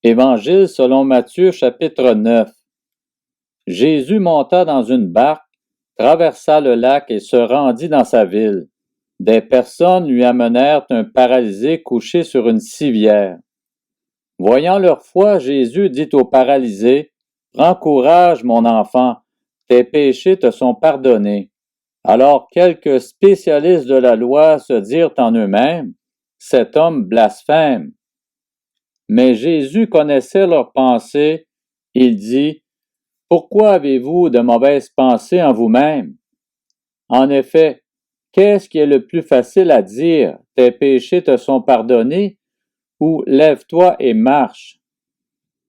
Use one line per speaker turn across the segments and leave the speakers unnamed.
Évangile selon Matthieu chapitre 9. Jésus monta dans une barque, traversa le lac et se rendit dans sa ville. Des personnes lui amenèrent un paralysé couché sur une civière. Voyant leur foi, Jésus dit au paralysé, « Prends courage, mon enfant, tes péchés te sont pardonnés. » Alors quelques spécialistes de la loi se dirent en eux-mêmes, « Cet homme blasphème. » Mais Jésus connaissait leurs pensées. Il dit, « Pourquoi avez-vous de mauvaises pensées en vous-même? En effet, qu'est-ce qui est le plus facile à dire, tes péchés te sont pardonnés, ou lève-toi et marche,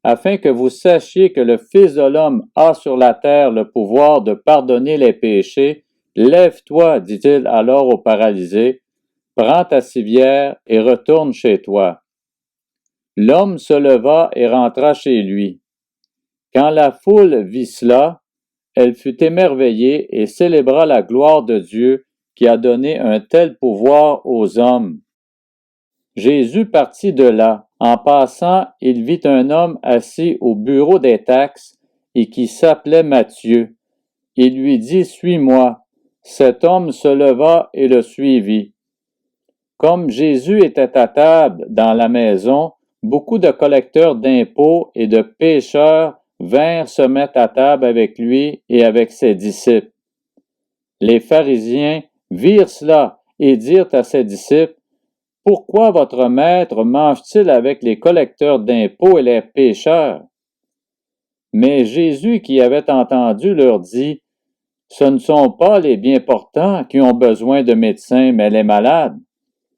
afin que vous sachiez que le Fils de l'homme a sur la terre le pouvoir de pardonner les péchés. Lève-toi, dit-il alors au paralysé, prends ta civière et retourne chez toi. L'homme se leva et rentra chez lui. Quand la foule vit cela, elle fut émerveillée et célébra la gloire de Dieu qui a donné un tel pouvoir aux hommes. Jésus partit de là. En passant, il vit un homme assis au bureau des taxes et qui s'appelait Matthieu. Il lui dit, « Suis-moi. » Cet homme se leva et le suivit. Comme Jésus était à table dans la maison, beaucoup de collecteurs d'impôts et de pécheurs vinrent se mettre à table avec lui et avec ses disciples. Les pharisiens virent cela et dirent à ses disciples, « Pourquoi votre maître mange-t-il avec les collecteurs d'impôts et les pécheurs? » Mais Jésus qui avait entendu leur dit, « Ce ne sont pas les bien portants qui ont besoin de médecins, mais les malades.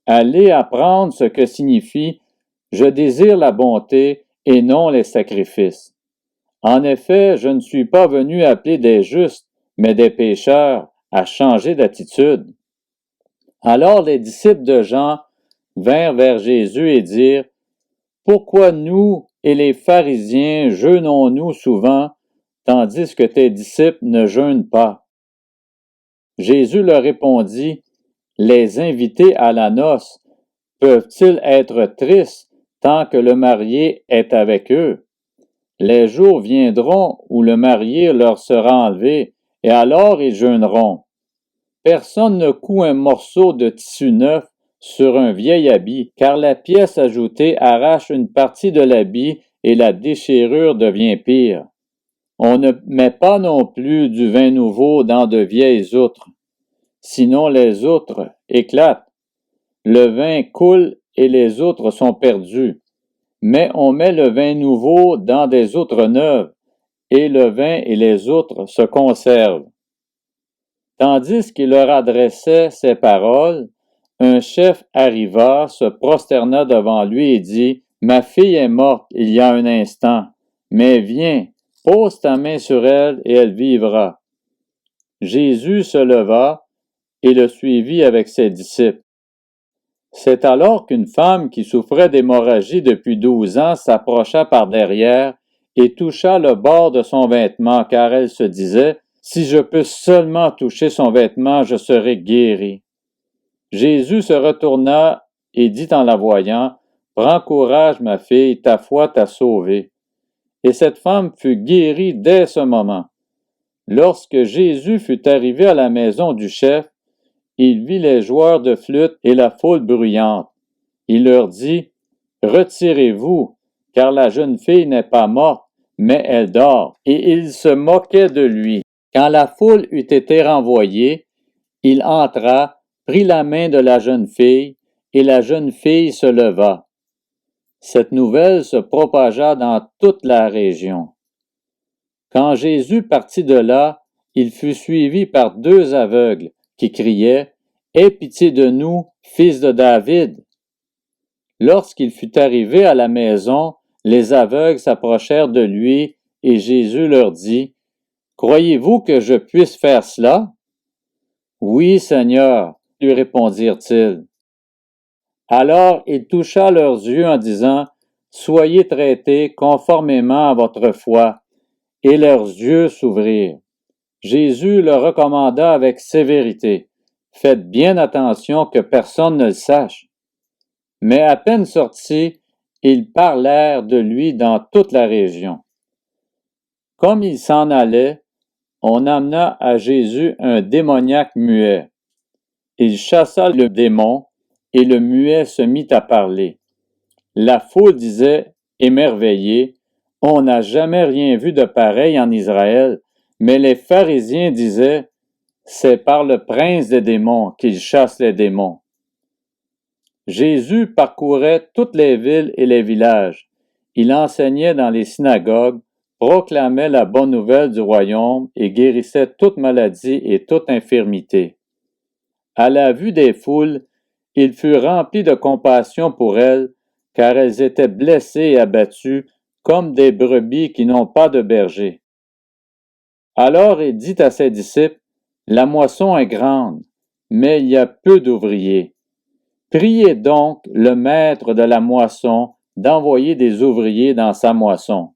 Allez apprendre ce que signifie « Je désire la bonté et non les sacrifices. » En effet, je ne suis pas venu appeler des justes, mais des pécheurs à changer d'attitude. Alors les disciples de Jean vinrent vers Jésus et dirent, « Pourquoi nous et les pharisiens jeûnons-nous souvent, tandis que tes disciples ne jeûnent pas? » Jésus leur répondit, « Les invités à la noce peuvent-ils être tristes tant que le marié est avec eux? Les jours viendront où le marié leur sera enlevé, et alors ils jeûneront. Personne ne coud un morceau de tissu neuf sur un vieil habit, car la pièce ajoutée arrache une partie de l'habit et la déchirure devient pire. On ne met pas non plus du vin nouveau dans de vieilles outres, sinon les outres éclatent. Le vin coule et les outres sont perdues. Mais on met le vin nouveau dans des outres neuves, et le vin et les outres se conservent. » Tandis qu'il leur adressait ces paroles, un chef arriva, se prosterna devant lui et dit, « Ma fille est morte il y a un instant, mais viens, pose ta main sur elle et elle vivra. » Jésus se leva et le suivit avec ses disciples. C'est alors qu'une femme qui souffrait d'hémorragie depuis 12 ans s'approcha par derrière et toucha le bord de son vêtement, car elle se disait, « Si je peux seulement toucher son vêtement, je serai guérie. » Jésus se retourna et dit en la voyant, « Prends courage, ma fille, ta foi t'a sauvée. » Et cette femme fut guérie dès ce moment. Lorsque Jésus fut arrivé à la maison du chef, il vit les joueurs de flûte et la foule bruyante. Il leur dit, « Retirez-vous, car la jeune fille n'est pas morte, mais elle dort. » Et il se moquait de lui. Quand la foule eut été renvoyée, il entra, prit la main de la jeune fille, et la jeune fille se leva. Cette nouvelle se propagea dans toute la région. Quand Jésus partit de là, il fut suivi par 2 aveugles, qui criait, « Aie pitié de nous, fils de David! » Lorsqu'il fut arrivé à la maison, les aveugles s'approchèrent de lui et Jésus leur dit, « Croyez-vous que je puisse faire cela? » « Oui, Seigneur, lui répondirent-ils. Alors il toucha leurs yeux en disant, « Soyez traités conformément à votre foi. » Et leurs yeux s'ouvrirent. Jésus leur recommanda avec sévérité, « Faites bien attention que personne ne le sache. » Mais à peine sortis, Ils parlèrent de lui dans toute la région. Comme il s'en allait, on amena à Jésus un démoniaque muet. Il chassa le démon, et le muet se mit à parler. La foule disait, émerveillée, « On n'a jamais rien vu de pareil en Israël. » Mais les pharisiens disaient, « C'est par le prince des démons qu'il chasse les démons. » Jésus parcourait toutes les villes et les villages. Il enseignait dans les synagogues, proclamait la bonne nouvelle du royaume et guérissait toute maladie et toute infirmité. À la vue des foules, il fut rempli de compassion pour elles, car elles étaient blessées et abattues, comme des brebis qui n'ont pas de berger. Alors il dit à ses disciples, « La moisson est grande, mais il y a peu d'ouvriers. Priez donc le maître de la moisson d'envoyer des ouvriers dans sa moisson. »